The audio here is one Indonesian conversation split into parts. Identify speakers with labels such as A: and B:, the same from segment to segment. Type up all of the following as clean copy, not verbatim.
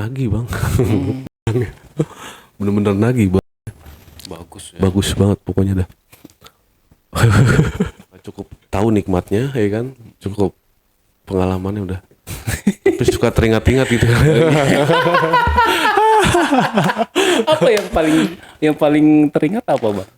A: nagih bang. Bener-bener nagih bang.
B: Bagus ya.
A: Bagus banget pokoknya dah. Cukup tahu nikmatnya ya kan, cukup pengalamannya udah. Tapi suka teringat-ingat gitu.
B: Apa yang paling teringat apa bang?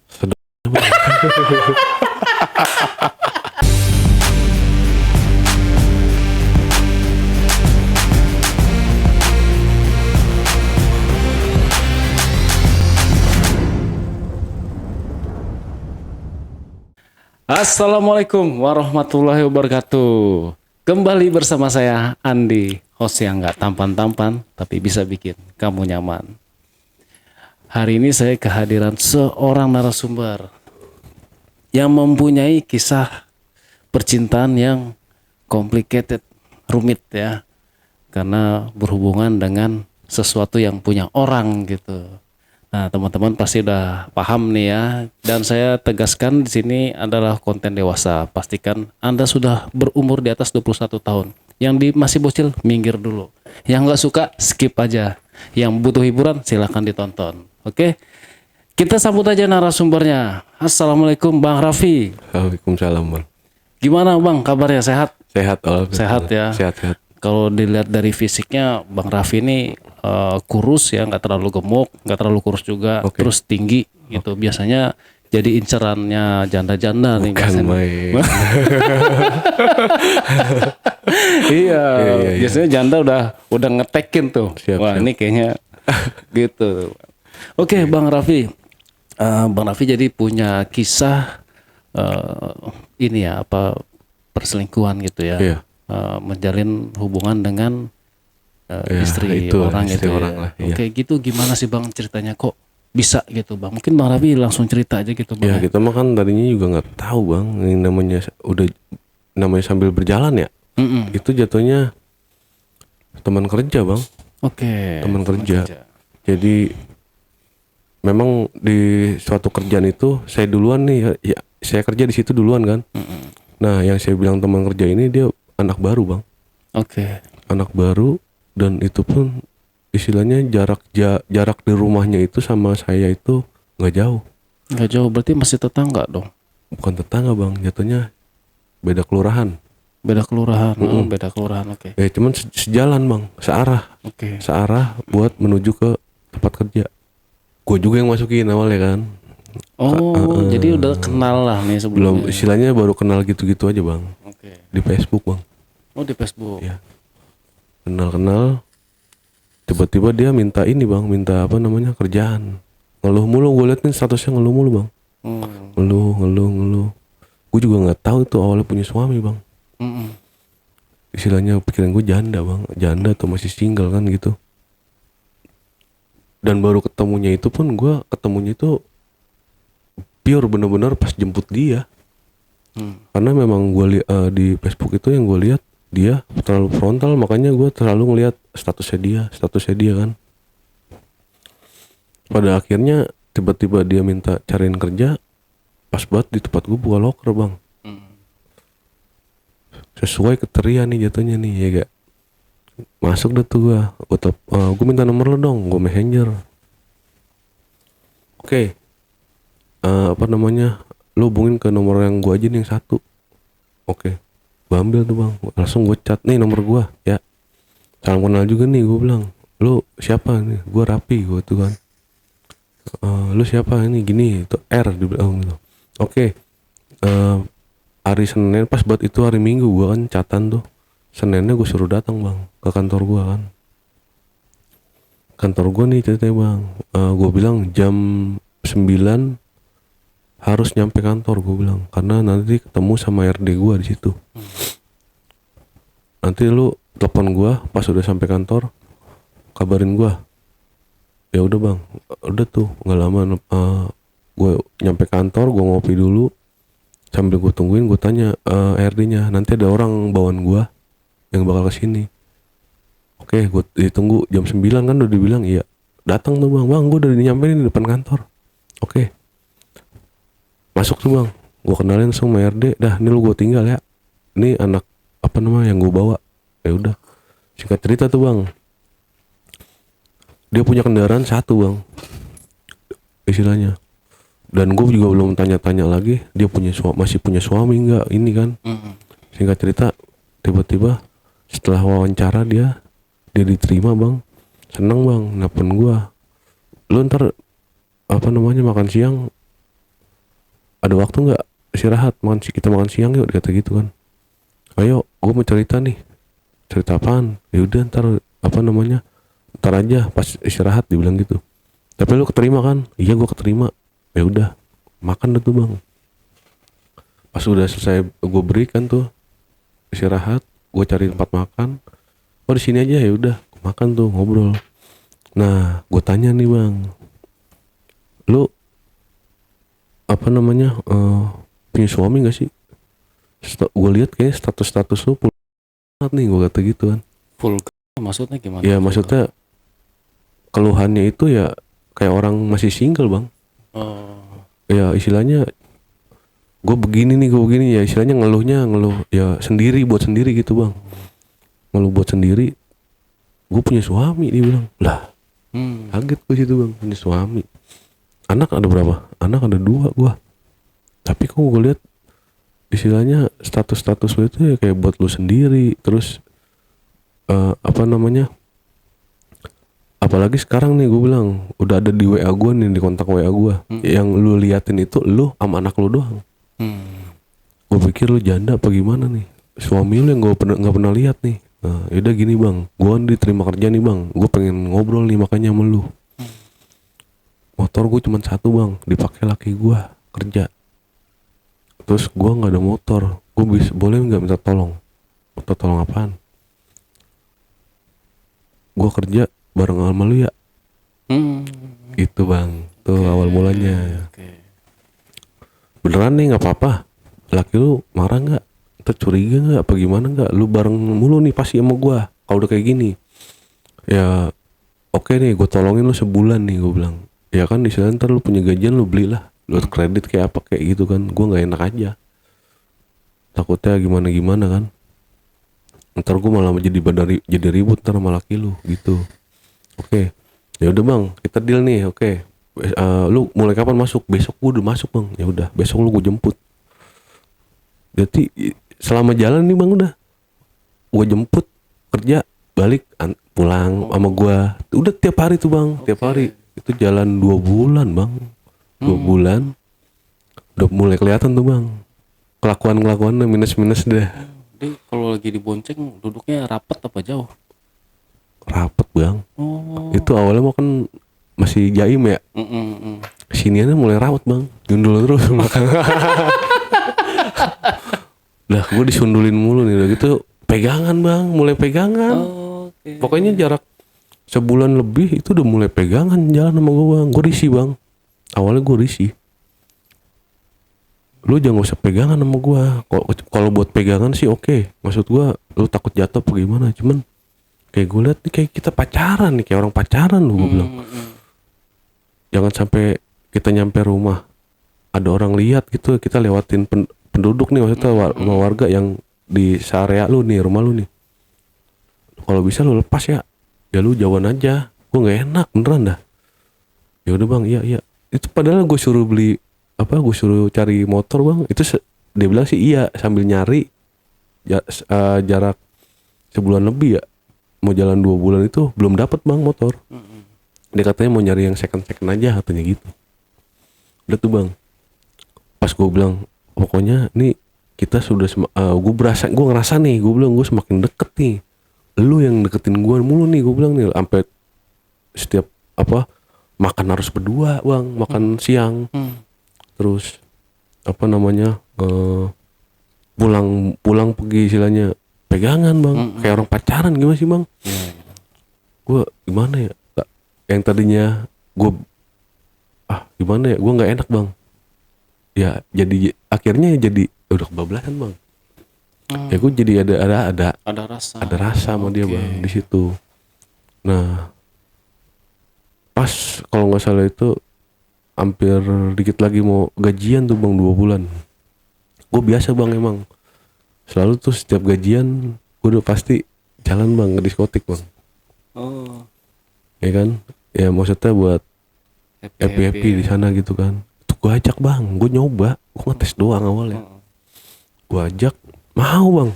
B: Assalamualaikum warahmatullahi wabarakatuh. Kembali bersama saya Andi, host yang nggak tampan-tampan tapi bisa bikin kamu nyaman. Hari ini saya kehadiran seorang narasumber yang mempunyai kisah percintaan yang complicated, rumit ya, karena berhubungan dengan sesuatu yang punya orang gitu. Nah, teman-teman pasti udah paham nih ya. Dan saya tegaskan di sini adalah konten dewasa. Pastikan Anda sudah berumur di atas 21 tahun. Yang masih bocil, minggir dulu. Yang nggak suka, skip aja. Yang butuh hiburan, silahkan ditonton. Oke? Kita sambut aja narasumbernya. Assalamualaikum Bang Raffi.
A: Waalaikumsalam bang.
B: Gimana Bang kabarnya? Sehat?
A: Sehat alhamdulillah.
B: Sehat ya?
A: Sehat.
B: Kalau dilihat dari fisiknya, Bang Raffi ini kurus ya, nggak terlalu gemuk, nggak terlalu kurus juga, terus tinggi gitu. Biasanya jadi incerannya janda-janda nih.
A: Bukan main.
B: Iya, biasanya janda udah ngetekin tuh. Wah ini kayaknya gitu. Oke, Bang Raffi, Bang Raffi jadi punya kisah ini ya perselingkuhan gitu ya.
A: Iya.
B: Menjalin hubungan dengan istri
A: itu,
B: orang
A: istri
B: gitu
A: orang
B: ya.
A: lah, iya.
B: Oke, gitu gimana sih Bang ceritanya kok bisa gitu Bang? Mungkin Bang Raffi langsung cerita aja gitu Bang.
A: Ya kita mah kan tadinya juga nggak tahu bang. Ini namanya sambil berjalan ya. Itu jatuhnya teman kerja bang.
B: Oke.
A: Teman kerja. Jadi memang di suatu kerjaan itu saya duluan nih ya, saya kerja di situ duluan kan. Nah yang saya bilang teman kerja ini dia anak baru bang.
B: Oke.
A: Anak baru dan itu pun istilahnya jarak di rumahnya itu sama saya itu nggak jauh.
B: Nggak jauh, berarti masih tetangga dong?
A: Bukan tetangga bang, jatuhnya beda kelurahan.
B: Beda kelurahan. Oh, beda kelurahan. Oke.
A: Ya cuman sejalan bang, searah.
B: Oke.
A: Searah buat menuju ke tempat kerja. Gue juga yang masukin awalnya kan.
B: Oh, jadi udah kenal lah nih
A: Belum,
B: sebelumnya.
A: istilahnya baru kenal gitu-gitu aja bang.
B: Oke.
A: Di Facebook bang.
B: Oh, di Facebook.
A: Ya. Kenal. Tiba-tiba dia minta ini bang, minta kerjaan. Ngeluh mulu, gue liat nih statusnya ngeluh mulu bang. Ngeluh. Gue juga nggak tahu itu awalnya punya suami bang. Istilahnya pikiran gue janda bang, janda atau masih single kan gitu. Dan baru ketemunya itu pun gue ketemunya itu pure bener-bener pas jemput dia. Karena memang gue di Facebook itu yang gue lihat dia terlalu frontal, makanya gue terlalu ngelihat statusnya dia kan. Pada akhirnya tiba-tiba dia minta cariin kerja, pas banget di tempat gue buka loker bang. Sesuai kriteria nih jatuhnya nih ya gak. Masuk deh tuh gue minta nomor lo dong, gue messenger. Oke. Lo hubungin ke nomor yang gue aja nih yang satu. Oke. Gue ambil tuh bang, langsung gue chat nih nomor gue ya. Salam kenal juga nih, gue bilang lo siapa nih, gue Rapi gue tuh kan. Lo siapa ini gini, itu R dibilang gitu. Oke. Hari Senin pas buat itu hari Minggu gue kan chatan tuh. Seninnya gue suruh datang bang ke kantor gue kan. Kantor gue nih ceritanya bang, gue bilang jam 9 harus nyampe kantor gue bilang, karena nanti ketemu sama RD gue di situ. Nanti lu telepon gue pas udah sampai kantor, kabarin gue. Ya udah bang, udah tuh nggak lama gue nyampe kantor, gue ngopi dulu. Sambil gue tungguin, gue tanya RD-nya, nanti ada orang bawaan gue yang bakal kesini. Oke, gue ditunggu jam 9 kan udah dibilang iya. Datang tuh bang, gue udah nyampein di depan kantor. Oke. Masuk tuh bang, gue kenalin sama RD, dah ini lu gue tinggal ya. Ini anak yang gue bawa. Ya udah, singkat cerita tuh bang, Dia punya kendaraan satu bang, istilahnya. Dan gue juga belum tanya-tanya lagi dia masih punya suami nggak ini kan. Singkat cerita tiba-tiba setelah wawancara dia diterima bang. Seneng bang, nelfon gue, lu ntar apa namanya makan siang ada waktu nggak istirahat, kita makan siang yuk, kata gitu kan. Ayo gue mau cerita nih. Cerita apaan? Ya udah ntar apa namanya ntar aja pas istirahat, dibilang gitu. Tapi lu keterima kan? Iya gue keterima. Ya udah makan dah tuh bang. Pas udah selesai gue berikan tuh istirahat, gue cari tempat makan. Oh di sini aja, ya udah makan tuh ngobrol. Nah gue tanya nih bang, lu apa namanya punya suami gak sih? Gue lihat kayak status lu full banget nih, gue kata gitu kan.
B: Full maksudnya gimana?
A: Ya maksudnya keluhannya itu ya kayak orang masih single bang. Ya istilahnya gue begini ya, istilahnya ngeluh ya sendiri, buat sendiri gitu bang. Ngeluh buat sendiri. Gue punya suami, dia bilang. Lah kaget gue situ bang, punya suami. Anak ada berapa? Anak ada 2 gue. Tapi kok gue lihat istilahnya status lu itu ya kayak buat lu sendiri. Terus apa namanya, apalagi sekarang nih gue bilang udah ada di WA gue nih, di kontak WA gue. Yang lu liatin itu lu sama anak lu doang. Gue pikir lu janda apa gimana nih, suami lu yang gue nggak pernah lihat nih. Nah yaudah gini bang, gue diterima kerja nih bang, gue pengen ngobrol nih makanya sama lu. Motor gue cuma 1 bang, dipakai laki gue kerja. Terus gue nggak ada motor, gue boleh nggak minta tolong? Minta tolong apaan? Gue kerja bareng sama lu ya. Itu bang, tuh awal mulanya. Beneran nih nggak apa-apa, laki lu marah nggak? Tercuriga nggak? Apa gimana nggak? Lu bareng mulu nih pasti sama gue kalau udah kayak gini. Ya oke nih, gue tolongin lu sebulan nih, gue bilang. Ya kan istilahnya ntar lu punya gajian, lu belilah, lu kredit kayak apa kayak gitu kan. Gue nggak enak aja, takutnya gimana kan. Ntar gue malah jadi ribut ntar sama laki lu gitu. Oke, ya udah bang, kita deal nih. Oke, lu mulai kapan masuk? Besok gue udah masuk bang. Ya udah, besok lu gue jemput. Jadi selama jalan nih bang, udah gue jemput kerja, balik pulang sama gue. Udah tiap hari tuh bang, tiap hari. Itu jalan 2 bulan bang. 2 bulan udah mulai kelihatan tuh bang kelakuannya minus deh.
B: Jadi kalau lagi dibonceng duduknya rapet apa jauh?
A: Rapet bang. Itu awalnya mau kan masih jaim ya. Siniannya mulai rawat bang, jundul terus makan. Lah gue disundulin mulu nih, udah gitu pegangan bang, mulai pegangan. Pokoknya jarak sebulan lebih itu udah mulai pegangan jalan sama gue bang. Gue risih bang, awalnya gue risih. Lu jangan usah pegangan sama gue. Kalau buat pegangan sih oke. Maksud gue lu takut jatuh apa gimana. Cuman kayak gue liat nih kayak kita pacaran nih, kayak orang pacaran lu, gue bilang. Jangan sampai kita nyampe rumah ada orang lihat gitu, kita lewatin penduduk nih, maksudnya rumah warga yang di area lu nih, rumah lu nih. Kalau bisa lu lepas ya lu jauhan aja. Gue nggak enak beneran dah. Ya udah bang, iya. Itu padahal gue suruh beli gue suruh cari motor bang. Itu dia bilang sih iya sambil nyari jarak sebulan lebih ya. Mau jalan 2 bulan itu belum dapat bang motor. Dia katanya mau nyari yang second aja katanya gitu. Udah tuh bang, pas gue bilang pokoknya nih kita sudah gue ngerasa nih, gue bilang gue semakin deket nih. Lu yang deketin gue mulu nih, gue bilang nih, sampai setiap makan harus berdua bang, makan siang. Terus pulang pergi istilahnya pegangan bang, kayak orang pacaran. Gimana sih bang? Gue gimana ya, yang tadinya gue gimana ya, gue nggak enak bang. Ya jadi akhirnya jadi udah kebablasan bang. Ya gue jadi ada rasa sama dia bang di situ. Nah pas kalau nggak salah itu hampir dikit lagi mau gajian tuh bang, 2 bulan. Gue biasa bang emang selalu tuh setiap gajian gue udah pasti jalan bang ke diskotik bang. Ya kan, ya maksudnya buat happy di
B: ya.
A: sana gitu kan. Itu gue ajak bang, gue nyoba, gue ngetes doang awalnya. Gue ajak, mau bang.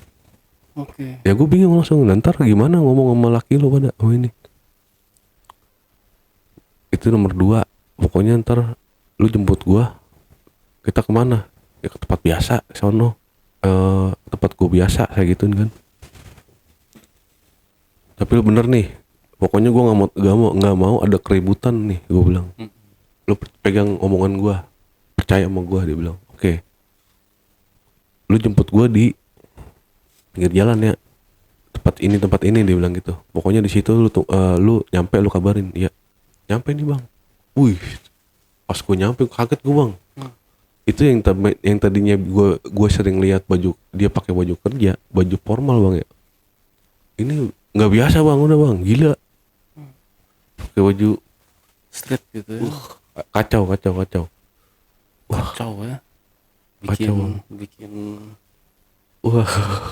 B: Oke.
A: Ya gue bingung langsung, ntar gimana ngomong sama laki lo pada, oh ini. Itu nomor 2, pokoknya ntar lu jemput gue, kita kemana? Ya ke tempat biasa, sono. Tempat gue biasa, kayak gituin kan. Tapi lu bener nih, pokoknya gue nggak mau ada keributan nih, gue bilang. Lu pegang omongan gue, percaya sama gue, dia bilang. Oke. Lu jemput gue di pinggir jalan ya, tempat ini dia bilang gitu. Pokoknya di situ lu nyampe lu kabarin. Ya nyampe nih bang. Wih, pas gue nyampe kaget gue bang. Itu yang tadinya gue sering lihat baju dia pakai baju kerja, baju formal bang ya. Ini nggak biasa bang, udah bang, gila. Pakai baju
B: Street gitu ya.
A: kacau.
B: Kacau ya.
A: Kacau, Bang.
B: Bikin
A: Wah,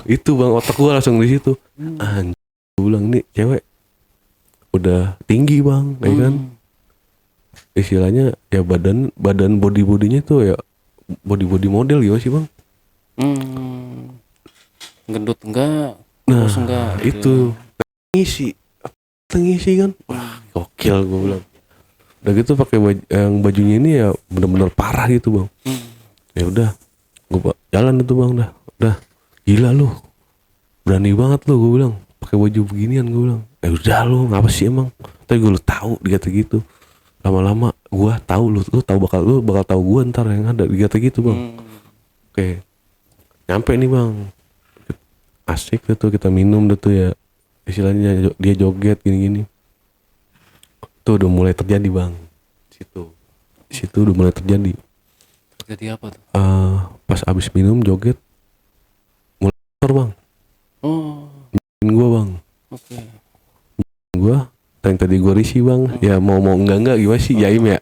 A: itu bang, otak gue langsung di situ. Anjir, gue bilang nih cewek udah tinggi bang, ya kan? Istilahnya ya badan bodinya tuh ya body model gitu sih bang.
B: gendut enggak,
A: Nah
B: kurus enggak
A: itu
B: gitu
A: ngisi kan, wah gokil gue bilang. Udah gitu pakai yang bajunya ini ya bener-bener parah gitu bang. Ya udah, gue jalan itu bang, udah gila lu, berani banget lu, gue bilang pakai baju beginian, gue bilang. Udah lu ngapa sih emang? Tapi gue lu tahu dikata gitu. Lama-lama gue tahu lu bakal tahu gue ntar yang ada dikata gitu bang. Oke, nyampe nih bang, asik tuh kita minum tuh ya, istilahnya dia joget gini-gini. Tuh udah mulai terjadi bang, situ udah mulai terjadi.
B: jadi apa tuh?
A: Pas abis minum joget mulai kotor bang. Gue bang,
B: Oke.
A: gue tadi gue risih bang, ya mau enggak gimana sih Jaim ya.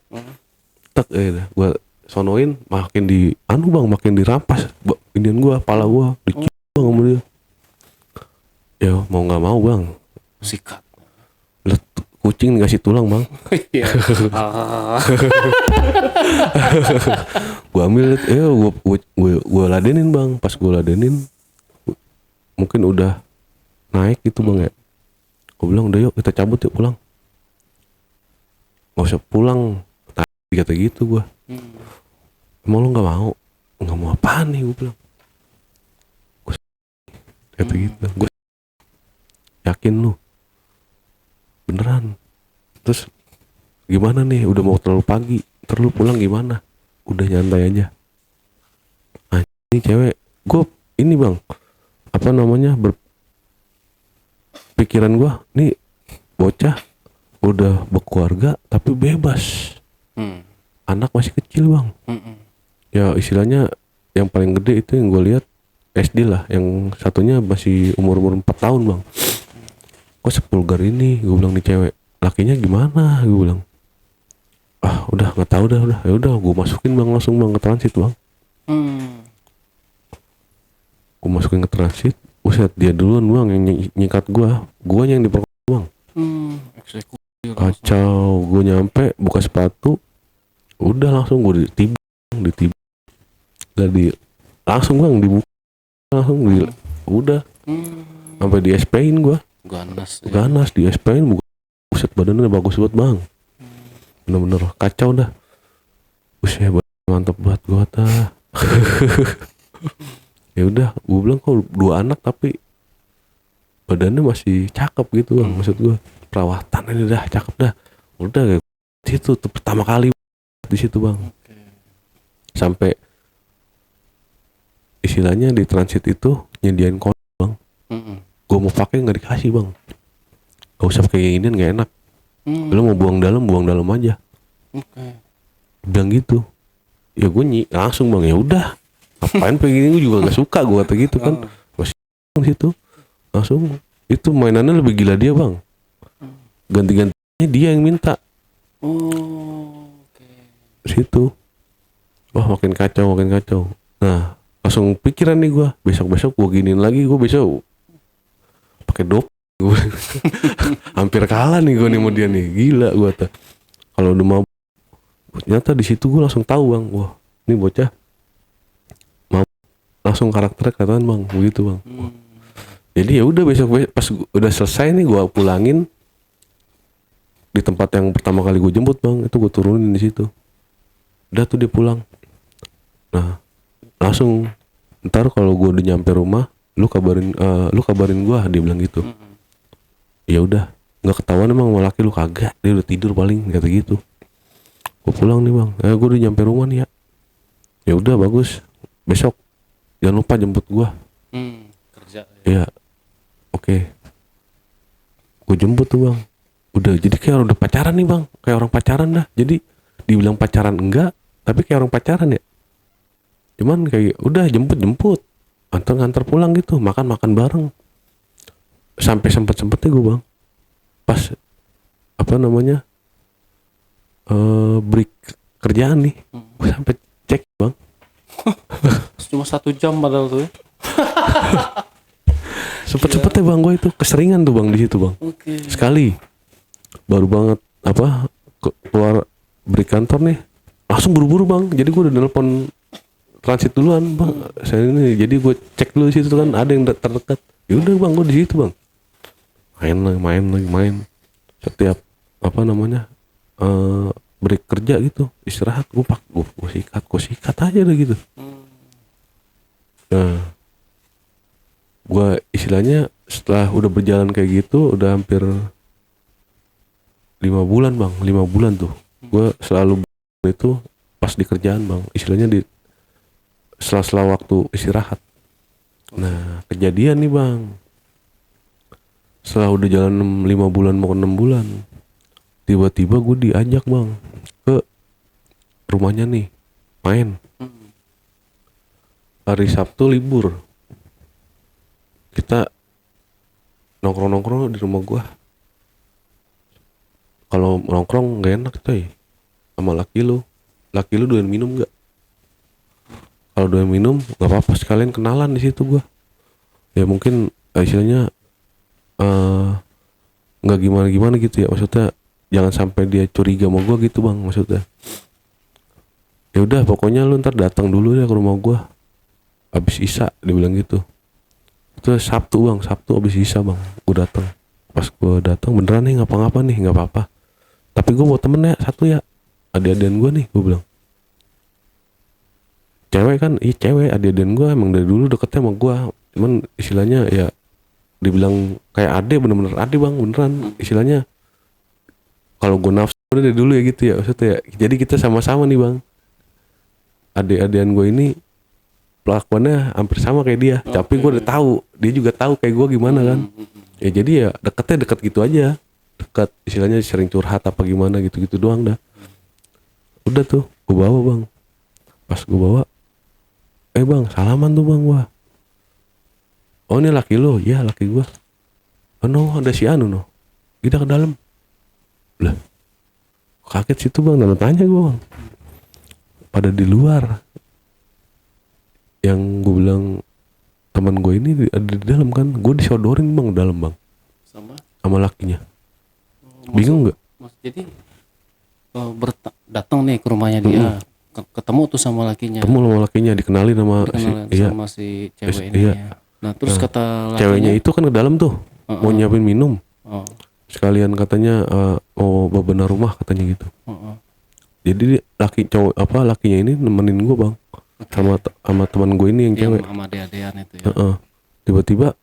A: Tak gue sonoin makin makin dirampas indian gue, pala gue dicium bang sama dia. Ya mau nggak mau bang,
B: Sikat.
A: kucing dikasih tulang bang.
B: Iya.
A: Gue ambil gue ladenin bang. Pas gue ladenin mungkin udah naik gitu bang ya. Gue bilang udah yuk kita cabut yuk pulang. Gak usah pulang, kata gitu gue. Emang lo nggak mau apaan nih, gue bilang. Kata gitu, gue yakin lu beneran. Terus gimana nih, udah mau terlalu pagi, terlalu pulang gimana? Udah nyantai aja. Ini cewek, gue ini bang, apa namanya, pikiran gue nih bocah udah berkeluarga tapi bebas. Anak masih kecil bang. Ya istilahnya yang paling gede itu yang gue lihat SD lah, yang satunya masih umur 4 tahun bang. Kok sepulgar ini, gue bilang nih cewek, lakinya gimana, gue bilang. Udah nggak tahu dah. Ya udah gue masukin bang, langsung bang ke transit bang. Gue masukin ke transit. Buset, dia duluan bang yang nyikat gue yang diperkosa bang.
B: Eksekusi
A: Kacau. Gue nyampe buka sepatu, udah langsung gue ditibang langsung bang dibuka langsung udah sampai di SP-in gue. Ganas di SP-in, buset badannya bagus banget bang. Bener-bener kacau dah. Buset mantep banget gue tah. Ya udah, gue bilang kok 2 anak tapi badannya masih cakep gitu bang. Maksud gue perawatan ini dah cakep dah. Udah situ tuh pertama kali di situ bang. Sampai istilahnya di transit itu nyediain kondom bang. Gue mau pakai nggak dikasih bang. Gak usah pakai ginian, nggak enak. Lo mau buang dalam aja. Bilang gitu. Ya gue langsung bang, ya udah. Ngapain pakai gini, gue juga nggak suka, gue kata gitu kan. Masih situ langsung itu mainannya lebih gila dia bang. Ganti-gantinya dia yang minta. Situ. Wah makin kacau. Nah langsung pikiran nih gue, besok gue giniin lagi, gue besok pakai dop Gua hampir kalah nih gue nih sama dia nih, gila gue tuh. Kalau udah mau, ternyata di situ gue langsung tahu bang, wah ini bocah mau, langsung karakternya kelihatan bang, begitu bang. Jadi ya udah besok pas udah selesai nih gue pulangin di tempat yang pertama kali gue jemput bang, itu gue turunin di situ. Udah tuh dia pulang. Nah langsung ntar kalau gue udah nyampe rumah, lu kabarin gue, dia bilang gitu. Ya udah, nggak ketahuan emang sama laki lu, kagak, dia udah tidur paling, kata gitu. Gue pulang nih bang, gue udah nyampe rumah nih ya. Ya udah bagus, besok jangan lupa jemput gue.
B: Kerja.
A: Ya oke. Gue jemput tuh bang. Udah jadi kayak udah pacaran nih bang, kayak orang pacaran dah. Jadi dibilang pacaran enggak, tapi kayak orang pacaran ya. Cuman kayak udah jemput antar pulang gitu, makan bareng. Sampai sempetnya gue bang, pas apa namanya break kerjaan nih, gue sampai cek bang.
B: Cuma 1 jam padahal tuh ya.
A: Sempetnya bang, gue itu keseringan tuh bang di situ bang.
B: Oke.
A: Sekali baru banget apa keluar break kantor nih, langsung buru-buru bang. Jadi gue udah nelpon transit duluan bang, saya ini, jadi gue cek dulu di situ kan ada yang terdekat. Ya udah bang, gue di situ bang, main setiap apa namanya break kerja gitu, istirahat gue sikat aja udah gitu. Nah gue istilahnya setelah udah berjalan kayak gitu udah hampir 5 bulan bang, 5 bulan tuh gue selalu itu pas di kerjaan bang, istilahnya di sela-sela waktu istirahat. Nah kejadian nih bang, setelah udah jalan 5 bulan mau ke 6 bulan, tiba-tiba gue diajak bang ke rumahnya nih main. Hari Sabtu libur, kita nongkrong di rumah gue. Kalau nongkrong nggak enak tuh ya sama laki lu doyan minum nggak? Kalau doyan minum nggak apa-apa, sekalian kenalan di situ gue. Ya mungkin istilahnya nggak gimana gitu ya, maksudnya jangan sampai dia curiga sama gue gitu bang, maksudnya. Ya udah pokoknya lu ntar datang dulu ya ke rumah gue abis Isya, dia bilang gitu. Itu Sabtu bang, Sabtu abis Isya bang, gue datang. Pas gue datang beneran nih ngapa-ngapa nih, nggak apa-apa. Tapi gue bawa temen ya satu ya, adik-adian gue nih, gue bilang. Cewek kan, cewek adik-adian gue emang dari dulu deketnya sama gue. Cuman istilahnya ya dibilang kayak adik, bener-bener adik bang, beneran. Istilahnya kalau gue nafsu dari dulu ya gitu ya, maksudnya ya. Jadi kita sama-sama nih bang. Adik-adian gue ini pelakuannya hampir sama kayak dia, tapi gue udah tahu, dia juga tahu kayak gue gimana kan. Ya jadi ya deket gitu aja, dekat istilahnya sering curhat apa gimana gitu doang dah. Udah tuh gue bawa bang, pas gue bawa bang salaman tuh bang gua. Oh ini laki lo? Ya laki gua. Oh no, ada si Anu no, kita ke dalam. Lah kaget situ bang, dan tanya gua bang, pada di luar. Yang gue bilang teman gue ini ada di dalam kan, gue disodorin bang dalam bang sama lakinya. Bingung nggak?
B: Jadi datang nih ke rumahnya dia, ketemu tuh sama lakinya.
A: Ketemu sama lakinya, dikenalin sama
B: si cewek ini.
A: Iya.
B: Ya. Nah terus kata lakinya,
A: ceweknya itu kan ke dalam tuh mau nyiapin minum. Sekalian katanya mau bebenah rumah katanya gitu. Jadi lakinya ini nemenin gue bang. Sama teman gue ini yang cewek,
B: sama adik-adian itu ya.
A: Tiba-tiba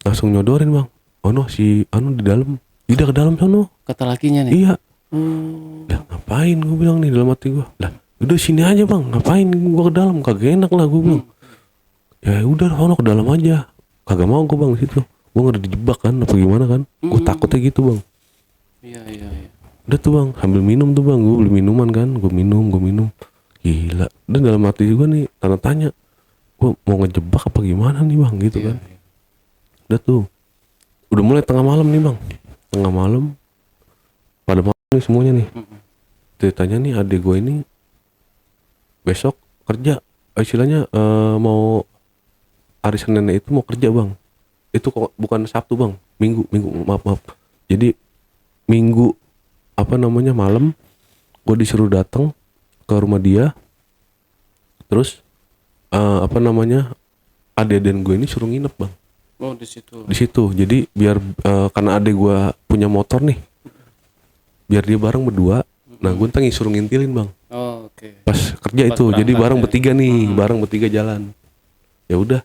A: langsung nyodorin bang. Oh no, si Anu di dalam, tidak ke dalam sono,
B: kata lakinya nih.
A: Iya. Lah ngapain gue bilang nih dalam hati gue. Lah udah sini aja bang, ngapain gue ke dalam, kagak enak lah gue bilang. Ya udah sono ke dalam aja, kagak mau gue bang situ. Gue nggak dijebak kan apa gimana kan, gue takutnya gitu bang.
B: Iya.
A: Udah tuh bang, sambil minum tuh bang, gue beli minuman kan, gue minum. Gila, dan dalam hati gue nih tanya, gue mau ngejebak apa gimana nih bang gitu kan. Udah tuh, udah mulai tengah malam nih bang, pada malam nih semuanya nih. Ceritanya nih adik gue ini besok kerja, istilahnya mau hari Senin itu mau kerja bang. Itu kok bukan Sabtu bang, Minggu maaf. Jadi Minggu malam gue disuruh datang ke rumah dia. Terus adik dan gue ini suruh nginep bang.
B: Oh di situ.
A: Di situ. Jadi biar karena adik gue punya motor nih, biar dia bareng berdua. Nah gue ntar suruh ngintilin bang.
B: Oh, oke.
A: Pas kerja
B: Pas
A: itu. Jadi
B: berangkat
A: bareng
B: ya.
A: bertiga nih, bareng bertiga jalan. Ya udah.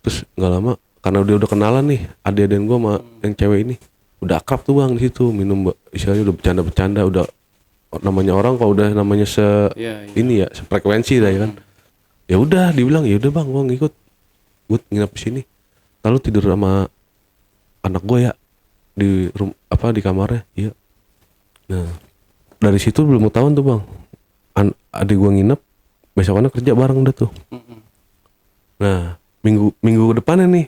A: Terus nggak lama karena udah kenalan nih adik dan gue sama yang cewek ini, udah akrab tuh bang di situ, minum istilahnya udah bercanda udah namanya orang kalau udah namanya
B: Iya.
A: ini ya sefrekuensi lah ya kan. Ya udah dibilang ya udah bang gue ngikut, gue nginep di sini, lalu tidur sama anak gue ya di di kamarnya. Iya. Nah dari situ belum tahun tuh bang, adik gue nginep, besokannya kerja bareng udah tuh. Nah minggu depannya nih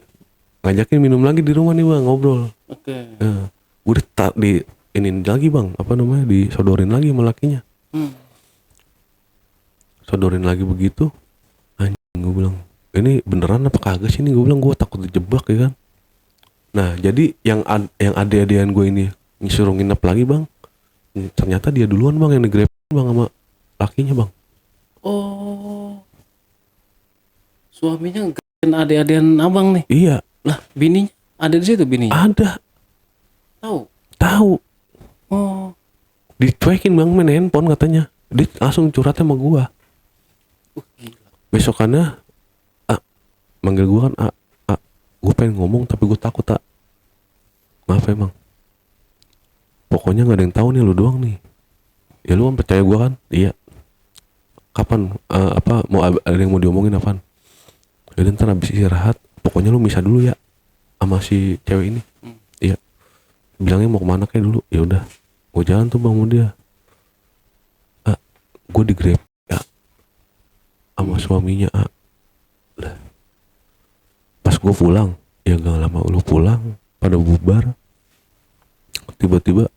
A: ngajakin minum lagi di rumah nih bang, ngobrol.
B: Oke.
A: Nah, gue di ini lagi bang, disodorin lagi sama lakinya. Sodorin lagi begitu, anjing gue bilang, ini beneran apa kagak sih nih? Gue bilang gue takut dijebak ya kan. Nah jadi yang adik-adikan gue ini disuruh nginep lagi bang, ternyata dia duluan bang yang digrepin bang sama lakinya bang.
B: Oh. Suaminya ngegrepen adik-adikan abang nih.
A: Iya.
B: Lah, bininya ada di situ bininya.
A: Ada. Tahu.
B: Oh.
A: Dicuekin bang main handphone katanya. Dia langsung curhatnya sama gue.
B: Gila.
A: Besokannya manggil gue kan gue pengen ngomong tapi gue takut maaf emang, pokoknya nggak ada yang tahu nih lu doang nih. Ya lu kan percaya gue kan. Iya. Kapan mau ada yang mau diomongin apaan? Jadi ntar abis istirahat pokoknya lu misah dulu ya sama si cewek ini. Iya. Bilangnya mau kemana kayak dulu. Ya udah gue jalan tuh bang sama dia. Gue digrep ya sama suaminya. Lah pas gue pulang ya gak lama lu pulang pada bubar, tiba-tiba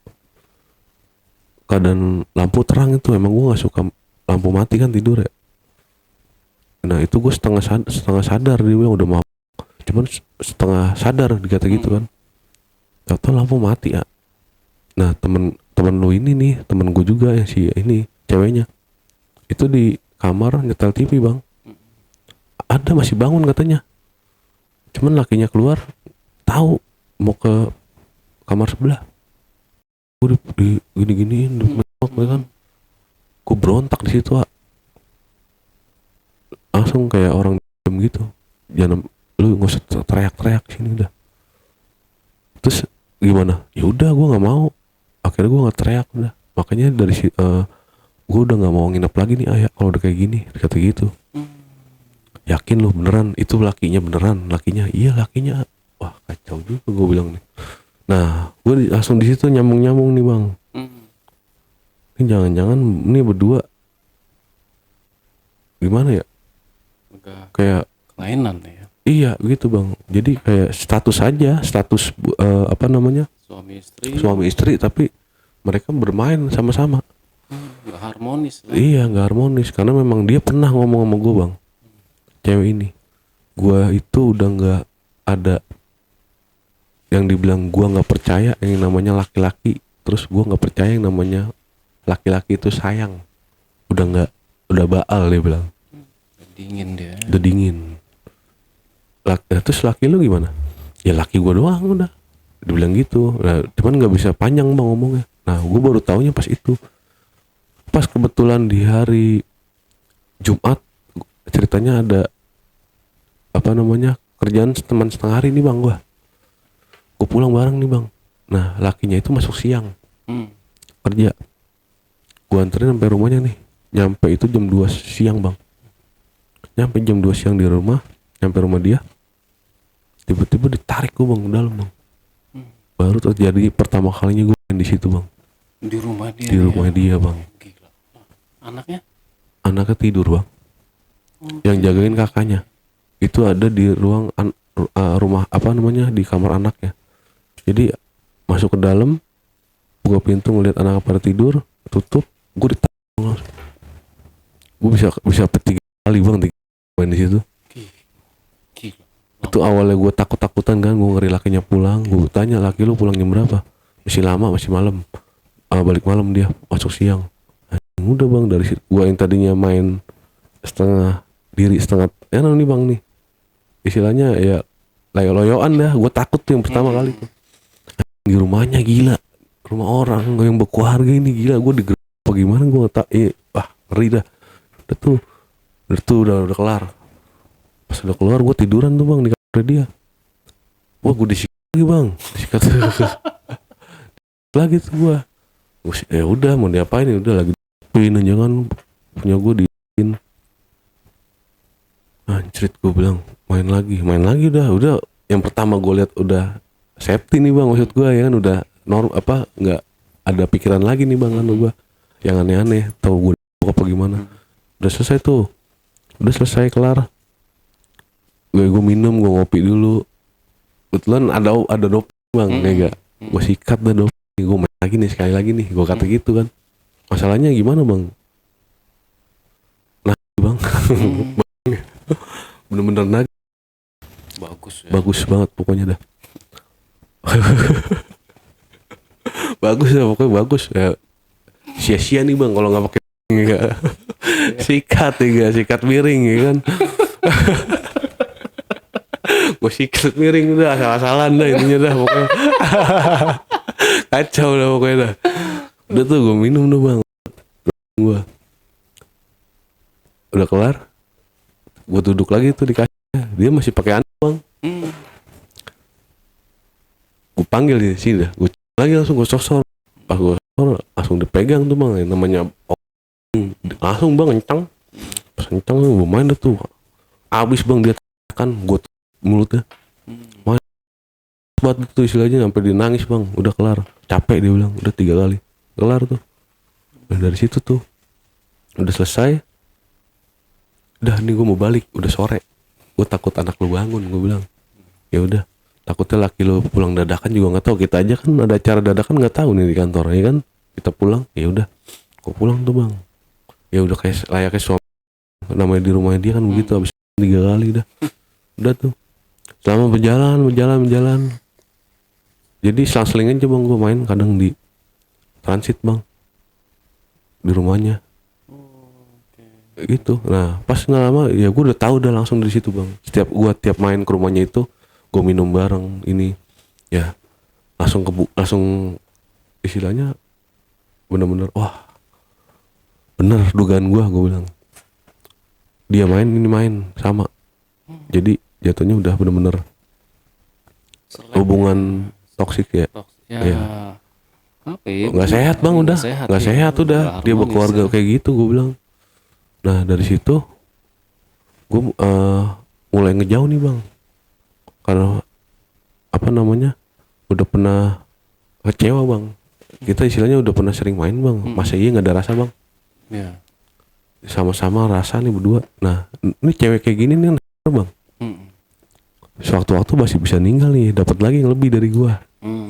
A: keadaan lampu terang itu. Emang gue nggak suka lampu mati kan tidur ya. Nah itu gue setengah sadar dia bilang udah mau, cuman setengah sadar dikata gitu kan. Tahu lampu mati ya. Nah temen lu ini nih, temen gue juga yang si ini ceweknya itu di kamar nyetel TV bang. Ada masih bangun katanya. Cuman lakinya keluar tahu mau ke kamar sebelah. Gue gini-giniin kan. Gue berontak di situ langsung kayak orang diam gitu. Jangan lu nggak usah teriak-teriak sini udah. Terus gimana? Ya udah gue nggak mau. Akhirnya gue nggak teriak udah. Makanya dari gue udah nggak mau nginep lagi nih ayah kalau udah kayak gini. Kata gitu. Yakin lu beneran itu lakinya beneran? Lakinya iya lakinya. Wah kacau juga gue bilang nih. Nah gue langsung di situ nyambung nih bang. Ini jangan-jangan ini berdua gimana ya? Kayak
B: kelainan ya.
A: Iya gitu bang. Jadi kayak status suami istri tapi mereka bermain sama-sama.
B: Gak harmonis lah.
A: Iya gak harmonis karena memang dia pernah ngomong sama gue bang, cewek ini, gue itu udah gak ada yang dibilang gue gak percaya yang namanya laki-laki. Terus gue gak percaya yang namanya laki-laki itu sayang. Udah baal dia bilang.
B: Dingin dia.
A: Udah dingin. Terus laki lu gimana? Ya laki gue doang udah. Dibilang gitu. Nah, cuman nggak bisa panjang bang ngomongnya. Nah gue baru taunya pas itu. Pas kebetulan di hari Jumat ceritanya ada kerjaan teman setengah hari nih bang gue. Gue pulang bareng nih bang. Nah lakinya itu masuk siang kerja. Gue anterin sampai rumahnya nih. Nyampe itu jam 2 siang bang. Nyampe jam 2 siang di rumah, nyampe rumah dia, tiba-tiba ditarik gue bang ke dalam bang. Baru terjadi pertama kalinya gue main di situ bang.
B: Di rumah dia.
A: Di rumah dia bang.
B: Gila. Anaknya?
A: Anaknya tidur bang. Yang jagain kakaknya itu ada di ruang rumah di kamar anaknya. Jadi masuk ke dalam, buka pintu ngeliat anak pada tidur, tutup, gue ditarik langsung. Gue bisa 3 kali bang main di situ.
B: Gila.
A: Itu awalnya gue takut-takutan kan, gue ngeri lakinya pulang. Gue tanya, laki lu pulang jam berapa? Masih lama, masih malam. Balik malam dia, masuk siang. Udah bang, dari situ gue yang tadinya main setengah diri setengah nih bang nih, istilahnya ya loyo-loyoan dah. Gue takut tuh yang pertama kali tuh. Di rumahnya gila, rumah orang yang berkeluarga ini gila. Gue digerak apa gimana gue tak, ngeri dah. Udah kelar. Pas udah keluar gue tiduran tuh bang di kamar dia. Wah gue disikat lagi bang, disikat lagi tuh gue. Ya udah mau diapain, ya udah lagi jangan punya gue diin. Anjrit gue bilang main lagi udah. Yang pertama gue lihat udah safety nih bang, maksud gue ya kan udah nggak ada pikiran lagi nih bang kan gue yang aneh-aneh, tahu gue apa gimana. Udah selesai tuh, udah selesai kelar. Gue minum, gue ngopi dulu. Kebetulan ada dopi bang, ya gak. Gue sikat dah dopi, gue main lagi nih sekali lagi nih, gue kata gitu kan. Masalahnya gimana bang? Nah bang, bener-bener nagih.
B: Bagus ya.
A: Bagus banget pokoknya dah. Bagus ya pokoknya, bagus ya. Sia-sia nih bang kalau nggak pakai nggak sikat miring ya kan. Gue sikat miring udah, asal-asalan dah intinya dah pokoknya. Kacau dah pokoknya dah. Udah tuh gue minum tuh bang, gue udah kelar, gue duduk lagi tuh di kasirnya, dia masih pakai handuk bang. Gue panggil di sini dah, gue lagi langsung gue sosor. Pas gue sosor langsung dipegang tuh bang, yang namanya langsung bang kencang. Pas kencang gue main dah tuh, abis bang dia tekan gue mulutnya, main banget tuh istilahnya sampai dia nangis bang. Udah kelar, capek dia bilang, udah 3 kali kelar tuh. Dan dari situ tuh udah selesai. Udah nih gue mau balik, udah sore. Gue takut anak lu bangun, gue bilang. Ya udah, takutnya laki lu pulang dadakan juga nggak tahu. Kita aja kan ada acara dadakan nggak tahu nih di kantor, ya kan. Kita pulang, ya udah, gue pulang tuh bang. Ya udah kayak layaknya suami, namanya di rumahnya dia kan begitu. Habis 3 kali udah tuh. Selama berjalan. Jadi selang-seling aja bang gue main, kadang di transit bang, di rumahnya. Gitu. Nah pas nggak lama ya gue udah tahu udah langsung dari situ bang. Tiap main ke rumahnya itu gue minum bareng ini ya, langsung istilahnya bener-bener wah bener dugaan gue bilang dia main ini main sama. Jadi jatuhnya udah bener-bener hubungan toksik ya.
B: Ya. Apa ya?
A: Nggak sehat bang, udah nggak sehat udah. Dia berkeluarga kayak gitu gue bilang. Nah dari situ gue mulai ngejauh nih bang, karena apa namanya udah pernah kecewa bang. Kita istilahnya udah pernah sering main bang, masa iya nggak ada rasa bang?
B: Ya.
A: Sama-sama rasa nih berdua. Nah ini cewek kayak gini nih bang, sewaktu-waktu masih bisa ninggal nih, dapat lagi yang lebih dari gue,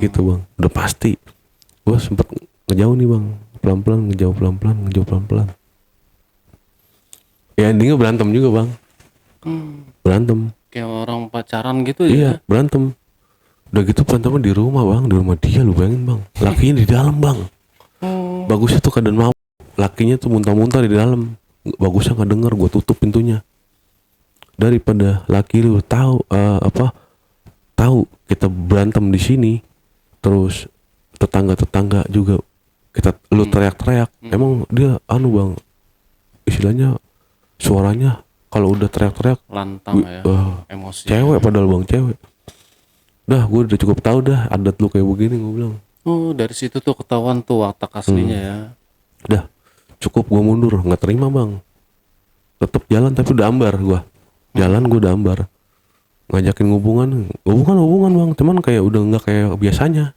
A: gitu bang. Udah pasti. Gue sempet ngejauh nih bang, pelan-pelan ngejauh pelan-pelan. Ya endingnya berantem juga bang. Berantem
B: Kayak orang pacaran gitu ya.
A: iya berantem. Udah gitu berantemnya di rumah bang, di rumah dia, lu bayangin bang. Lakinya di dalam bang. Bagusnya tuh keadaan mau, lakinya tuh muntah-muntah di dalam. Bagusnya nggak denger, gue tutup pintunya. Daripada laki lu tahu tahu kita berantem di sini, terus tetangga juga lu teriak-teriak. Emang dia bang, istilahnya suaranya kalau udah teriak-teriak
B: Lantang ya, emosi.
A: Cewek padahal bang, cewek. Dah gue udah cukup tahu dah adat lu kayak begini, gue bilang.
B: Oh dari situ tuh ketahuan tuh watak aslinya ya.
A: Udah cukup, gue mundur, nggak terima bang. Tetep jalan tapi udah ambar gue. Jalan gue udah ambar. Ngajakin hubungan bang, cuman kayak udah nggak kayak biasanya.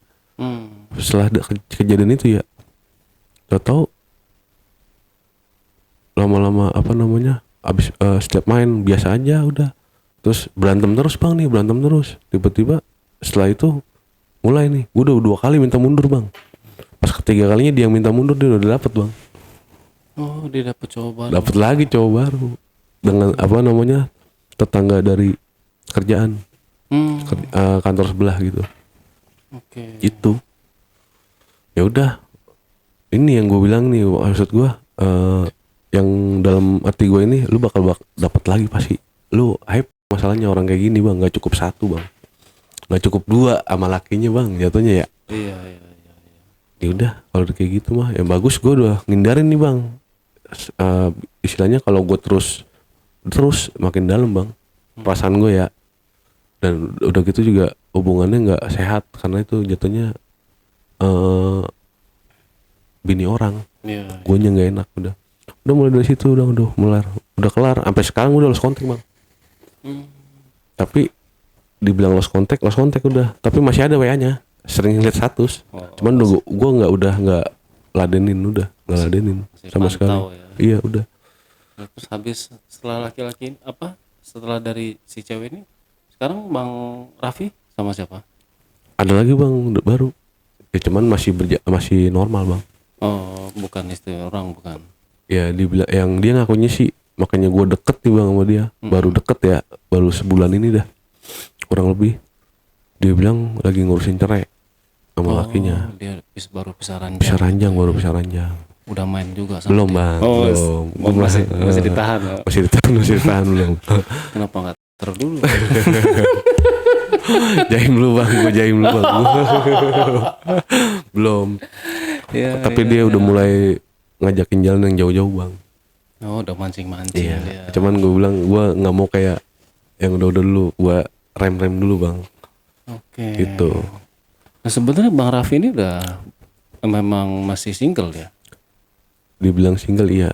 A: Setelah kejadian itu ya, tau lama-lama abis setiap main biasa aja udah, terus berantem terus bang nih, tiba-tiba setelah itu mulai nih, gue udah 2 kali minta mundur bang. Pas ketiga kalinya dia minta mundur, dia udah dapet bang.
B: Oh dia dapet cowok baru.
A: Dapet lagi cowok baru dengan tetangga dari kerjaan. Kantor sebelah gitu.
B: Oke.
A: Itu ya udah, ini yang gue bilang nih, maksud gue yang dalam arti gue ini, lu bakal dapat lagi pasti. Lu hype, masalahnya orang kayak gini bang, nggak cukup satu bang, nggak cukup dua sama lakinya bang, jatuhnya ya.
B: Iya.
A: Ya udah, kalau kayak gitu mah yang bagus gue udah ngindarin nih bang. Istilahnya kalau gue terus makin dalam bang, perasaan gue ya. Dan udah gitu juga hubungannya nggak sehat, karena itu jatuhnya bini orang.
B: Iya.
A: Guanya nggak enak. Udah mulai dari situ udah udah kelar. Sampai sekarang udah lost contact bang. Tapi dibilang lost contact udah, tapi masih ada WA-nya, sering lihat status. Cuman udah nggak ladenin, nggak ladenin sama sekali.
B: Ya.
A: Iya udah.
B: Nah, terus habis setelah laki-laki ini, setelah dari si cewek ini, sekarang Bang Raffi sama siapa?
A: Ada lagi bang baru. Ya cuman masih normal bang.
B: Oh, bukan istri orang, bukan.
A: Ya dibilang yang dia ngakunya sih, makanya gue deket nih bang sama dia. Baru deket ya, baru sebulan ini dah kurang lebih. Dia bilang lagi ngurusin cerai sama lakinya.
B: Dia baru pisah ranjang.
A: Baru pisah ranjang.
B: Udah main juga sama
A: Belum
B: dia?
A: bang, belum.
B: Masih ditahan.
A: Masih ditahan belum.
B: Kenapa nggak dulu?
A: Jaim dulu bang, gue jaim dulu bang. Belum.
B: Ya,
A: Tapi dia udah mulai ngajakin jalan yang jauh-jauh bang.
B: Oh, udah mancing-mancing.
A: Iya.
B: Dia.
A: Cuman gue bilang gue nggak mau kayak yang udah dulu. Gue rem dulu bang.
B: Oke.
A: Gitu.
B: Nah sebenarnya Bang Raffi ini udah memang masih single ya?
A: Dibilang single iya.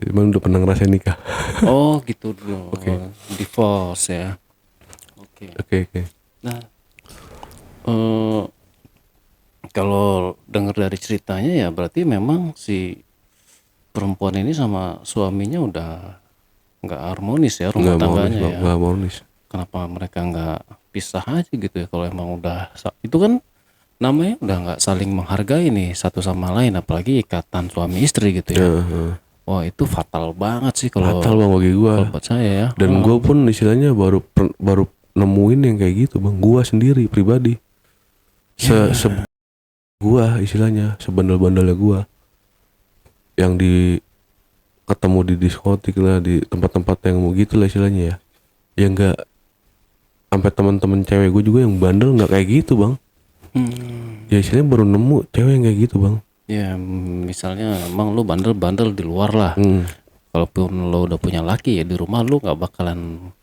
A: Cuman udah pernah ngerasain nikah.
B: Oh gitu dulu.
A: Oke.
B: Divorce ya. Oke.
A: Oke.
B: Nah, kalau dengar dari ceritanya ya berarti memang si perempuan ini sama suaminya udah nggak harmonis ya rumah
A: Nggak harmonis
B: tangganya
A: bang,
B: ya.
A: nggak harmonis.
B: Kenapa mereka nggak pisah aja gitu ya kalau emang udah itu kan namanya udah nggak saling menghargai nih satu sama lain, apalagi ikatan suami istri gitu ya. Wah itu fatal banget sih kalau
A: Fatal bang bagi gue.
B: buat saya ya.
A: Dan gue pun istilahnya baru nemuin yang kayak gitu bang. Gue sendiri pribadi. Gua istilahnya sebandel-bandelnya gua yang ketemu di diskotik lah, di tempat-tempat yang mau gitu lah istilahnya ya. Ya enggak, sampai teman-teman cewek gue juga yang bandel nggak kayak gitu bang. Ya istilahnya baru nemu cewek yang kayak gitu bang.
B: Ya misalnya emang lu bandel-bandel di luar lah. Kalaupun lo udah punya laki ya di rumah lu nggak bakalan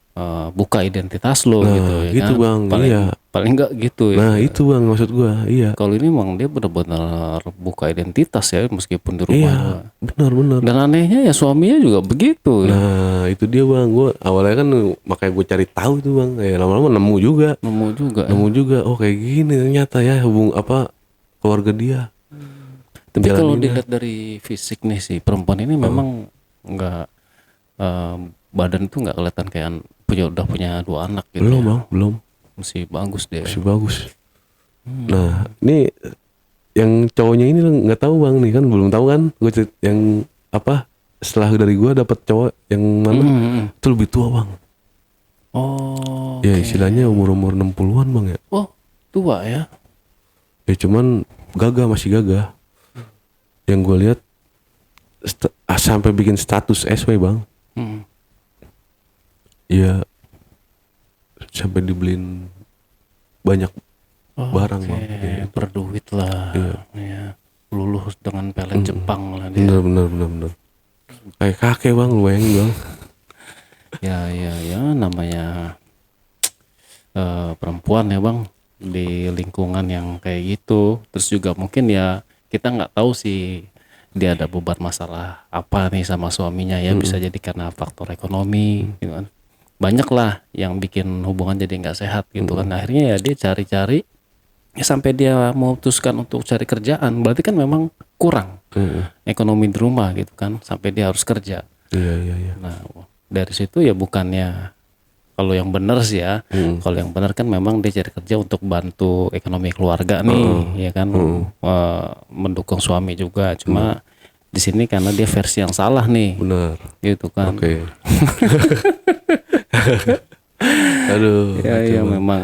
B: buka identitas lo gitu ya
A: gitu
B: kan.
A: bang.
B: Paling nggak gitu ya.
A: Nah itu bang maksud gua. Iya.
B: Kalau ini emang dia benar-benar buka identitas ya meskipun di rumah.
A: Iya benar.
B: Dan anehnya ya suaminya juga begitu.
A: Nah itu dia bang. Gua awalnya kan makanya gue cari tahu itu bang. Ya lama-lama nemu juga. Oh kayak gini ternyata ya keluarga dia.
B: Tapi kalau dilihat dari fisik nih si perempuan ini memang nggak badan tuh nggak kelihatan kayak udah punya 2 anak gitu.
A: Belum
B: ya.
A: bang, belum.
B: Masih bagus deh.
A: Masih bagus. Nah ini yang cowoknya ini nggak tahu bang nih kan, belum tahu kan. Gue yang setelah dari gue dapet cowok yang mana itu lebih tua bang.
B: Oh.
A: Ya istilahnya umur 60-an bang ya.
B: Oh tua ya.
A: Ya cuman masih gagah. Yang gue lihat sampai bikin status SW bang. Ya sampai dibeliin banyak barang bang.
B: Ya, berduit lah. Ya. Luluh dengan pelet Jepang lah dia.
A: Bener. Kayak kakek bang, lu bayangin bang.
B: Ya namanya perempuan ya bang di lingkungan yang kayak gitu. Terus juga mungkin ya kita nggak tahu sih dia ada beban masalah apa nih sama suaminya ya. Bisa jadi karena faktor ekonomi gitu kan. Banyak lah yang bikin hubungan jadi nggak sehat gitu kan. Akhirnya ya dia cari-cari ya sampai dia memutuskan untuk cari kerjaan. Berarti kan memang kurang ekonomi di rumah gitu kan, sampai dia harus kerja.
A: Iya.
B: Nah dari situ ya bukannya, kalau yang benar sih ya, kalau yang benar kan memang dia cari kerja untuk bantu ekonomi keluarga nih, ya kan, mendukung suami juga. Cuma di sini karena dia versi yang salah nih,
A: Benar.
B: gitu kan.
A: Oke. Aduh.
B: Ya,
A: kacau
B: ya
A: banget.
B: memang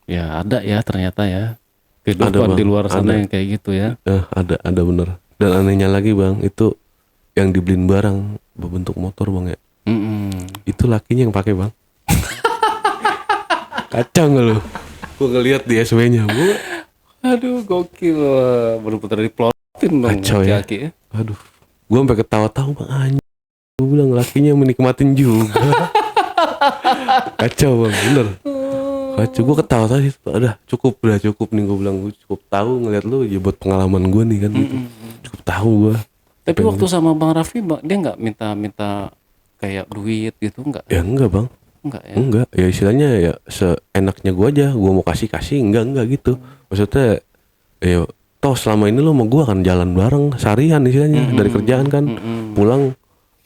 B: ya ada ya ternyata ya kehidupan
A: Bang,
B: di luar sana
A: ada.
B: yang kayak gitu ya.
A: Ada bener. Dan anehnya lagi bang, itu yang dibeliin barang berbentuk motor bang ya.
B: Mm-mm.
A: Itu lakinya yang pakai bang. Kacau nggak lu? Gue ngeliat di SW-nya, gue
B: Aduh gokil, bener-bener diplotin dong
A: kacau ya.
B: laki-laki ya.
A: Aduh, gue sampai ketawa-tawa bang anjing. Gue bilang lakinya menikmatin juga. Kacau bang, bener. Kacau, gue ketawa tadi. Udah cukup nih gue bilang. Gue cukup tahu ngeliat lu ya buat pengalaman gue nih kan gitu. Cukup tahu gue.
B: Tapi waktu sama Bang Raffi, dia nggak minta kayak duit gitu, nggak?
A: Ya enggak bang.
B: Nggak ya?
A: Enggak, ya istilahnya ya seenaknya gue aja. Gue mau kasih enggak gitu. Maksudnya ya toh selama ini lo sama gue kan jalan bareng seharian istilahnya dari kerjaan kan. Pulang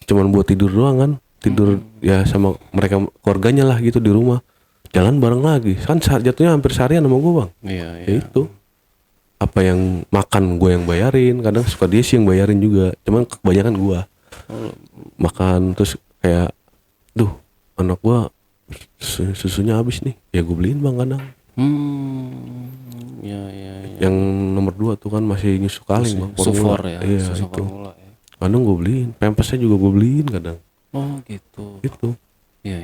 A: cuman buat tidur doang kan. Tidur ya sama mereka keluarganya lah gitu di rumah. Jalan bareng lagi. Kan jatuhnya hampir seharian sama gue bang.
B: Iya,
A: Ya itu. Apa yang makan gue yang bayarin. Kadang suka dia sih yang bayarin juga. Cuman kebanyakan gue makan terus kayak duh anak gua susunya habis nih ya gue beliin bang kadang.
B: Ya.
A: Yang nomor 2 tuh kan masih nyusu kaleng bang,
B: Sufor
A: formula.
B: ya,
A: Iya
B: susu
A: itu
B: formula ya.
A: kadang gue beliin, pampasnya juga gue beliin kadang
B: Oh gitu.
A: itu.
B: Ya.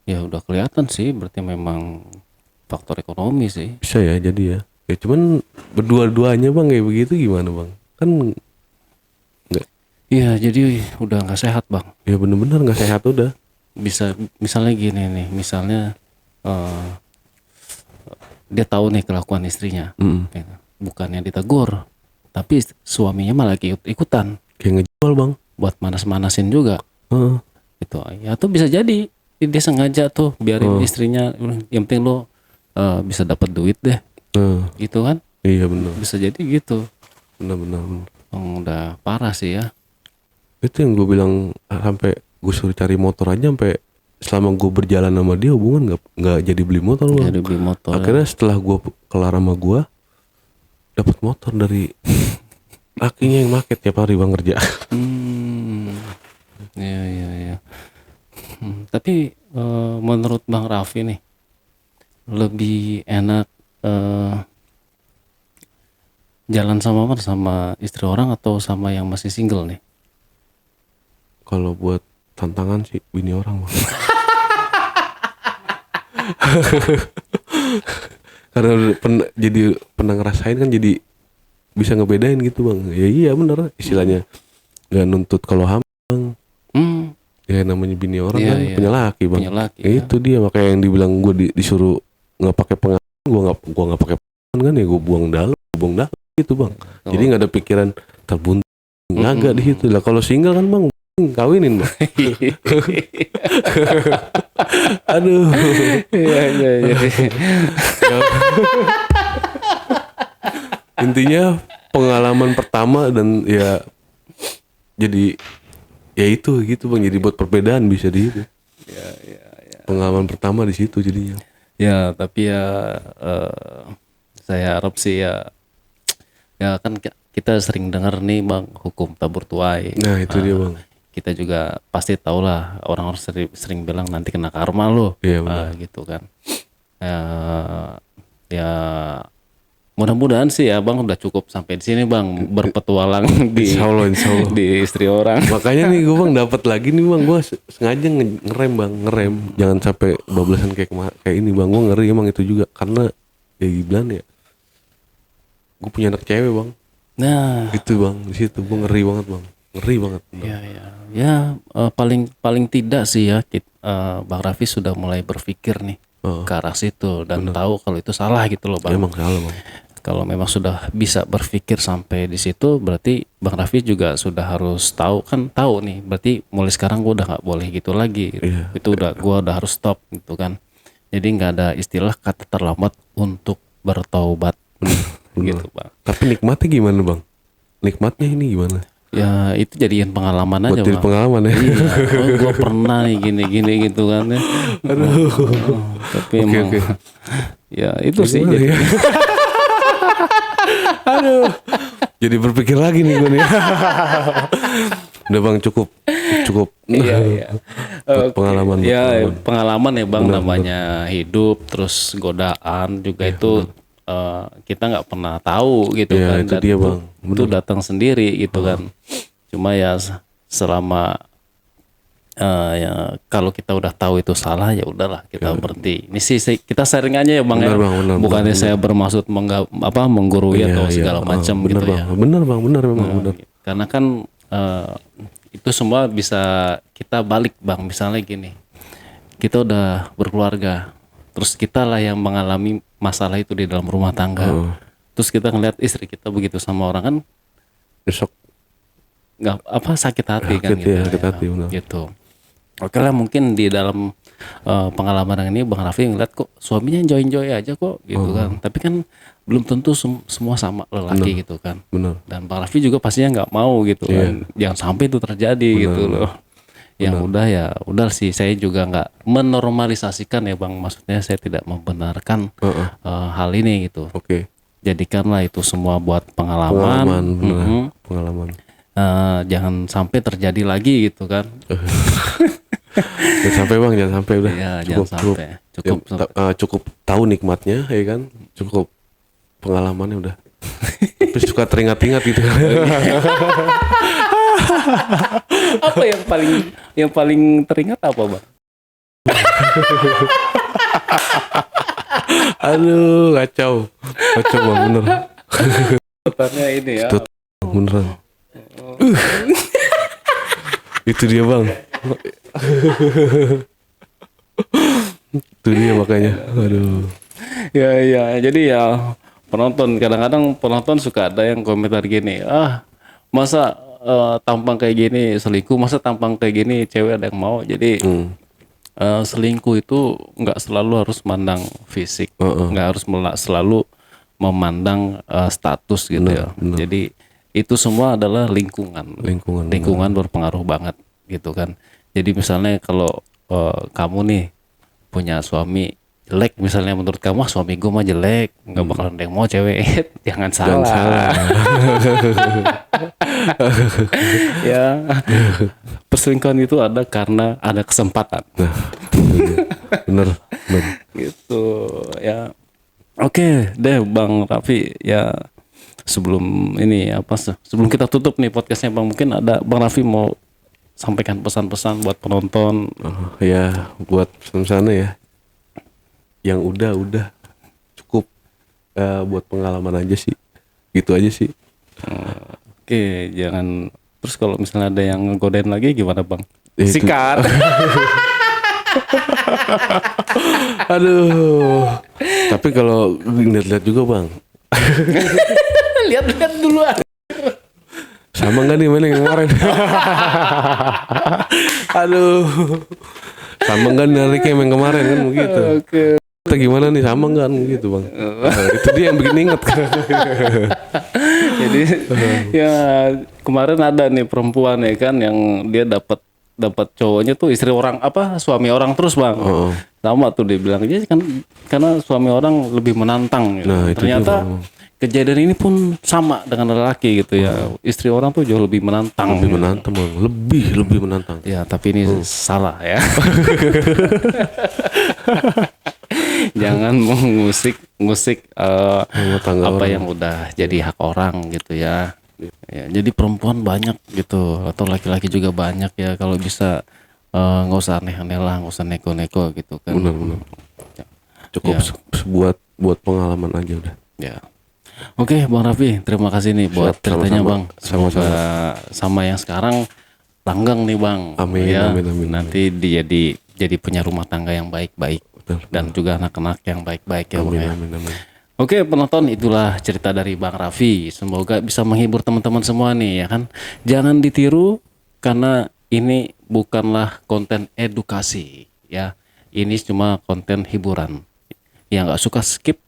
B: Ya udah kelihatan sih, berarti memang faktor ekonomi sih.
A: Bisa ya jadi ya cuman berdua-duanya bang kayak begitu gimana bang kan nggak
B: Iya, jadi udah nggak sehat Bang.
A: ya bener-bener nggak sehat udah.
B: Bisa misalnya gini nih, misalnya dia tahu nih kelakuan istrinya, ya, bukannya ditegur, tapi suaminya malah ikutan
A: Kayak ngejual bang.
B: buat manas-manasin juga.
A: Heeh.
B: Itu ya tuh bisa jadi dia sengaja tuh biarin istrinya, yang penting lo bisa dapat duit deh, gitu kan?
A: Iya bener
B: Bisa jadi gitu.
A: bener.
B: Udah parah sih ya.
A: Itu yang gue bilang sampai gue suruh cari motor aja sampai selama gue berjalan sama dia hubungan nggak jadi beli motor bang.
B: Jadi beli motor.
A: Akhirnya setelah gue kelar sama gue dapat motor dari lakinya yang make tiap hari bang kerja.
B: Ya. Tapi menurut Bang Raffi nih, lebih enak jalan sama istri orang atau sama yang masih single nih?
A: Kalau buat tantangan sih bini orang bang. Karena jadi pernah ngerasain kan jadi bisa ngebedain gitu bang. Ya iya bener istilahnya nggak nuntut kalau hamil. Ya namanya bini orang
B: Iya,
A: kan
B: iya.
A: punya laki bang.
B: Punya laki,
A: Ya,
B: ya.
A: itu dia makanya yang dibilang gue disuruh nggak pakai pengaman, gue nggak pakai pengaman kan ya gue buang dalam gitu bang. Jadi nggak ada pikiran terbuntung agak di situ lah. Kalau single kan bang kawinin bang. Aduh.
B: Iya.
A: Intinya pengalaman pertama dan ya jadi ya itu gitu bang, jadi buat perbedaan bisa di itu.
B: Ya.
A: Pengalaman pertama di situ jadinya.
B: Ya, tapi ya saya harap sih ya kan kita sering dengar nih Bang hukum tabur tuai.
A: Nah itu dia bang.
B: Kita juga pasti tahu lah, orang-orang sering bilang nanti kena karma lo.
A: Iya, benar.
B: Gitu kan. Ya mudah-mudahan sih ya Bang udah cukup sampai di sini Bang berpetualang di
A: Insya Allah.
B: di istri orang.
A: Makanya nih gue bang dapat lagi nih bang, gue sengaja ngerem jangan sampai bablasan kayak ini bang. Gue ngeri emang itu juga karena ya gimana ya, gue punya anak cewek bang.
B: Nah,
A: Itu bang di situ gue ngeri banget bang, ngeri banget.
B: ya paling tidak sih ya Bang Raffi sudah mulai berpikir nih ke arah situ dan tahu kalau itu salah gitu loh Bang.
A: Emang salah bang.
B: Kalau memang sudah bisa berpikir sampai di situ, berarti Bang Raffi juga sudah harus tahu nih. Berarti mulai sekarang gue udah nggak boleh gitu lagi.
A: Iya.
B: Itu gue udah harus stop gitu kan. Jadi nggak ada istilah kata terlambat untuk bertaubat. Gitu Bang.
A: Tapi nikmatnya gimana bang? Nikmatnya ini gimana?
B: Ya itu jadiin pengalaman aja
A: Buat jadi
B: Bang.
A: pengalaman ya.
B: Iya, gue pernah nih gini gitu kan ya.
A: Aduh.
B: Tapi emang
A: Oke.
B: ya itu sih.
A: Gimana
B: Jadi,
A: ya? Aduh. Jadi berpikir lagi nih gue nih. Udah bang, cukup
B: Iya, iya.
A: buat pengalaman.
B: Ya, pengalaman ya bang,
A: Benar,
B: namanya hidup, terus godaan juga itu kita nggak pernah tahu gitu
A: Iya,
B: kan.
A: itu
B: Dan
A: dia, Bang.
B: itu datang sendiri gitu kan. Cuma ya selama ya kalau kita udah tahu itu salah ya udahlah kita berhenti. Ini sih kita sharing aja ya bang
A: Benar,
B: ya.
A: Bang, benar,
B: Bukannya saya bermaksud menggurui
A: Iya,
B: atau
A: iya.
B: segala macam
A: Bener
B: gitu
A: bang,
B: ya.
A: bener bang, bener memang bener.
B: Karena kan itu semua bisa kita balik bang. Misalnya gini, kita udah berkeluarga, terus kita lah yang mengalami masalah itu di dalam rumah tangga. Terus kita ngeliat istri kita begitu sama orang kan
A: Besok
B: nggak apa sakit hati kan
A: sakit
B: gitu
A: ya, sakit hati, benar.
B: gitu. Oke lah mungkin di dalam pengalaman yang ini Bang Raffi ngeliat kok suaminya enjoy aja kok gitu kan. Tapi kan belum tentu semua sama lelaki gitu kan.
A: bener.
B: Dan Bang Raffi juga pastinya nggak mau gitu kan. Jangan sampai itu terjadi gitu loh. Yang udah ya udah sih, saya juga nggak menormalisasikan ya Bang. Maksudnya saya tidak membenarkan hal ini gitu.
A: Oke.
B: Jadikanlah itu semua buat pengalaman.
A: Pengalaman, bener. Pengalaman.
B: Jangan sampai terjadi lagi gitu kan.
A: Jangan sampai bang, jangan sampai udah.
B: Ya, jangan sampai.
A: Cukup tahu nikmatnya, ya kan? Cukup pengalamannya udah. Tapi suka teringat-ingat gitu.
B: Apa yang paling teringat apa bang?
A: Aduh, kacau bang, bener.
B: Pertanyaannya ini ya.
A: Beneran. Itu dia bang. Itu dia makanya. Aduh.
B: Ya, jadi ya kadang-kadang penonton suka ada yang komentar gini, masa tampang kayak gini selingkuh, masa tampang kayak gini cewek ada yang mau. Jadi selingkuh itu nggak selalu harus mandang fisik, nggak harus selalu memandang status gitu ya. Jadi itu semua adalah lingkungan berpengaruh banget gitu kan. Jadi misalnya kalau kamu nih punya suami jelek, misalnya menurut kamu suami gue mah jelek, nggak bakalan ada yang mau cewek. Jangan salah. Ya, perselingkuhan itu ada karena ada kesempatan.
A: Nah, bener.
B: Gitu ya. Oke deh Bang Raffi ya. Sebelum kita tutup nih podcastnya Bang, mungkin ada Bang Raffi mau sampaikan pesan-pesan buat penonton.
A: Ya buat pesan-pesannya ya, yang udah cukup, buat pengalaman aja sih, gitu aja sih.
B: Oke, jangan terus kalau misalnya ada yang ngegodain lagi gimana Bang?
A: Itu.
B: Sikat.
A: Aduh. Tapi kalau lihat-lihat juga Bang,
B: Lihat-lihat duluan.
A: sama nggak nih mana yang kemarin? Aduh. Sama nggak nih yang kemarin kan begitu.
B: Oke.
A: Kita gimana nih, sama nggak gitu Bang? Itu dia yang bikin inget.
B: Jadi ya kemarin ada nih perempuan ya kan yang dia dapat cowoknya tuh suami orang terus Bang. Sama tuh dia bilang dia kan karena suami orang lebih menantang gitu.
A: Nah, itu
B: ternyata
A: juga,
B: kejadian ini pun sama dengan lelaki gitu ya. Istri orang tuh jauh lebih menantang.
A: Lebih menantang Bang, lebih menantang.
B: Ya tapi ini salah ya. Jangan mengusik
A: Rumah tangga
B: apa
A: orang.
B: yang udah jadi hak orang gitu ya. Ya, jadi perempuan banyak gitu atau laki-laki juga banyak ya, kalau bisa nggak usah aneh-aneh lah, nggak usah neko-neko gitu kan.
A: Benar. Cukup buat pengalaman aja udah.
B: Ya. Oke Bang Raffi, terima kasih nih buat
A: Siap,
B: ceritanya
A: sama-sama.
B: Bang. Semoga sama yang sekarang langgeng nih Bang.
A: Amin,
B: Ya,
A: amin.
B: nanti dia jadi punya rumah tangga yang baik-baik.
A: Betul.
B: Dan juga anak-anak yang baik-baik ya Bang ya.
A: Amin.
B: Oke penonton, itulah cerita dari Bang Raffi. Semoga bisa menghibur teman-teman semua nih ya kan. Jangan ditiru karena ini bukanlah konten edukasi ya. Ini cuma konten hiburan. Yang nggak suka skip,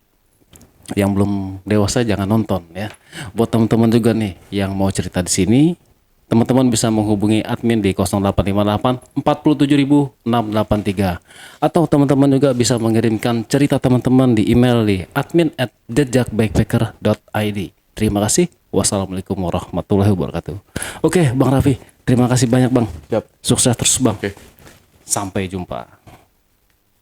B: yang belum dewasa jangan nonton ya. Buat teman-teman juga nih yang mau cerita di sini, teman-teman bisa menghubungi admin di 0858 47683 atau teman-teman juga bisa mengirimkan cerita teman-teman di email di admin@jejakbackpacker.id. Terima kasih. Wassalamualaikum warahmatullahi wabarakatuh. Oke, Bang Raffi, Terima kasih banyak Bang.
A: Siap.
B: Sukses terus Bang.
A: Oke.
B: Sampai jumpa.